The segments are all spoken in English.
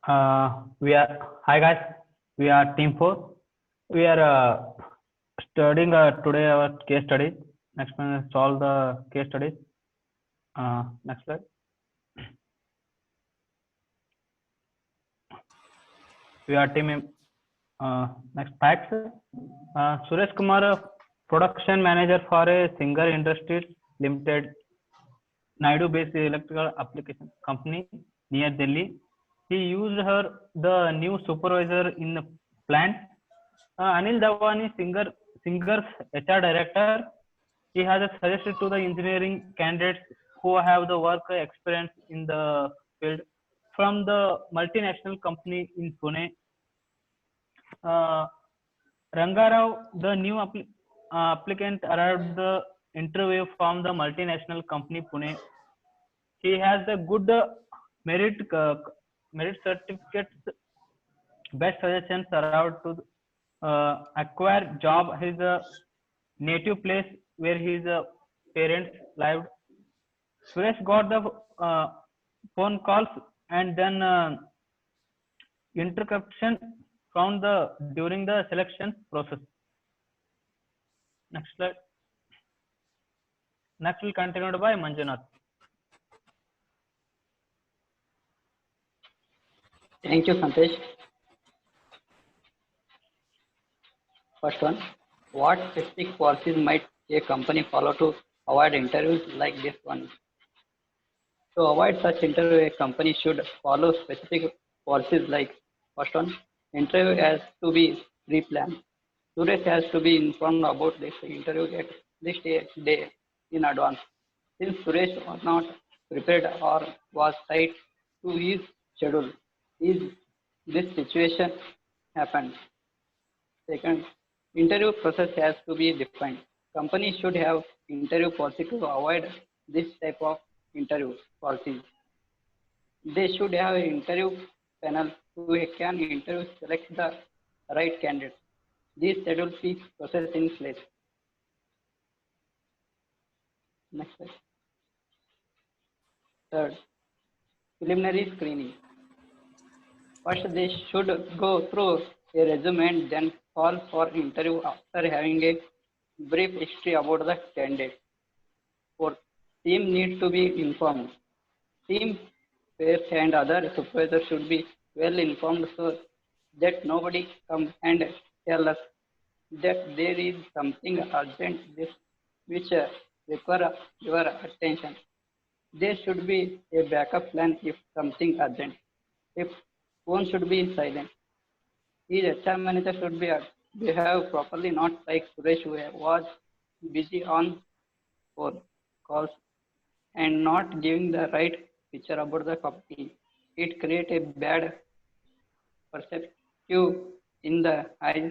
We are Hi guys. We are Team 4. We are studying today our case studies. Next one is solve the case studies. Next slide. We are team. Next facts. Suresh Kumar, production manager for a Singer Industries Limited, Naidu-based electrical application company near Delhi. He used her the new supervisor in the plant. Anil Davani, Singer's HR director, he has suggested to the engineering candidates who have the work experience in the field from the multinational company in Pune. Rangarao, the new applicant, arrived the interview from the multinational company Pune. He has the good merit merit certificates, best suggestions arrived to acquire job his native place where his parents lived. Suresh got the phone calls and then interruption found the during the selection process. Next slide. Next will continued by Manjunath. Thank you, Santesh. First one, what specific policies might a company follow to avoid interviews like this one? To avoid such interview, a company should follow specific policies like first one, interview has to be pre-planned. Suresh has to be informed about this interview at least a day in advance. Since Suresh was not prepared or was tight to his schedule, this situation happened. Second, interview process has to be defined. Companies should have interview policy to avoid this type of interview policies. They should have an interview panel who can interview select the right candidate. This schedule fee process in place. Next slide. Third, preliminary screening. First, they should go through a resume and then call for interview after having a brief history about the candidate. Fourth, team needs to be informed. Team pairs and other supervisors should be well informed so that nobody comes and tell us that there is something urgent which require your attention. There should be a backup plan if something urgent. If phone should be silent. His HR manager should behave properly, not like Suresh who was busy on phone calls and not giving the right picture about the company. It creates a bad perspective in the eyes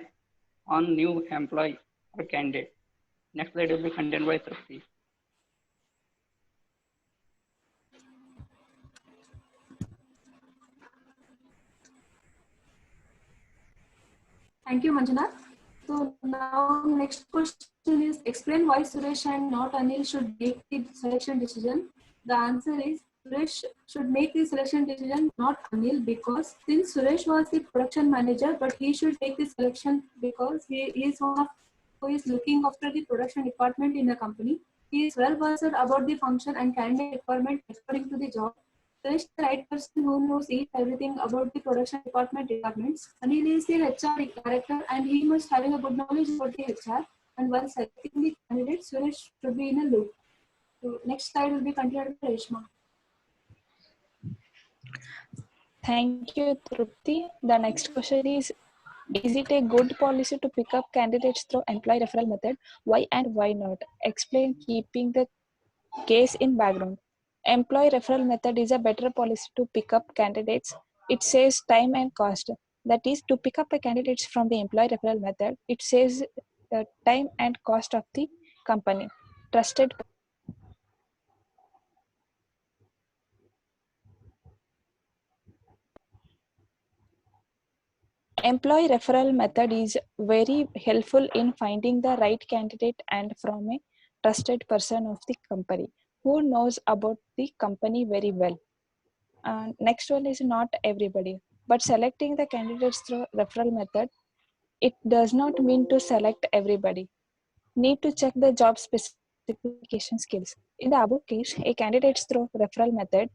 on new employee or candidate. Next slide will be content by Trupti. Thank you, Manjunath. So now next question is explain why Suresh and not Anil should make the selection decision. The answer is Suresh should make the selection decision, not Anil, because since Suresh was the production manager, but he should take the selection because he is one of who is looking after the production department in the company. He is well versed about the function and candidate requirement according to the job. Suresh is the right person who knows everything about the production department requirements. Anil is the HR director and he must having a good knowledge about the HR. And while selecting the candidate, Suresh should be in a loop. So next slide will be continued by Reshma. Thank you, Trupti. The next question is it a good policy to pick up candidates through employee referral method? Why and why not? Explain keeping the case in background. Employee referral method is a better policy to pick up candidates. It saves time and cost. That is, to pick up a candidates from the employee referral method, it saves the time and cost of the company. Trusted. Employee referral method is very helpful in finding the right candidate and from a trusted person of the company who knows about the company very well. Next one is not everybody. But selecting the candidates through referral method, it does not mean to select everybody. Need to check the job specification skills. In the above case, a candidate through referral method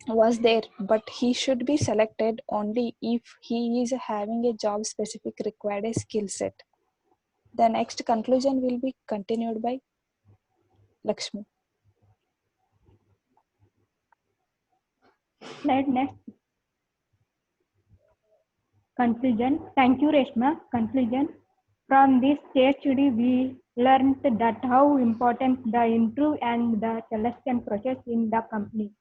was there, but he should be selected only if he is having a job specific required a skill set. The next conclusion will be continued by Lakshmi. Slide next. Conclusion. Thank you, Reshma. Conclusion. From this case study, we learned that how important the interview and the selection process in the company.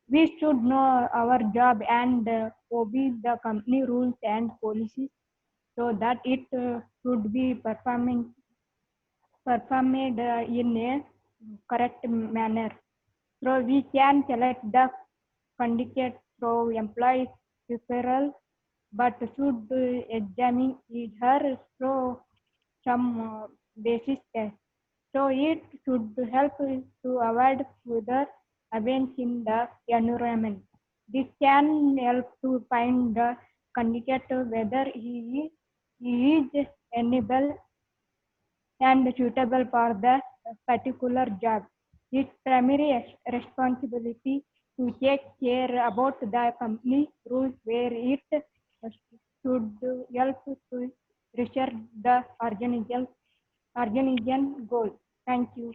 We should know our job and obey the company rules and policies so that it should be performed in a correct manner. So we can select the candidate through employee referral, but should examine her through some basis test. So it should help to avoid further events in the environment. This can help to find the candidate whether he is enabled and suitable for the particular job. Its primary responsibility to take care about the company rules where it should help to reach the organization goal. Thank you.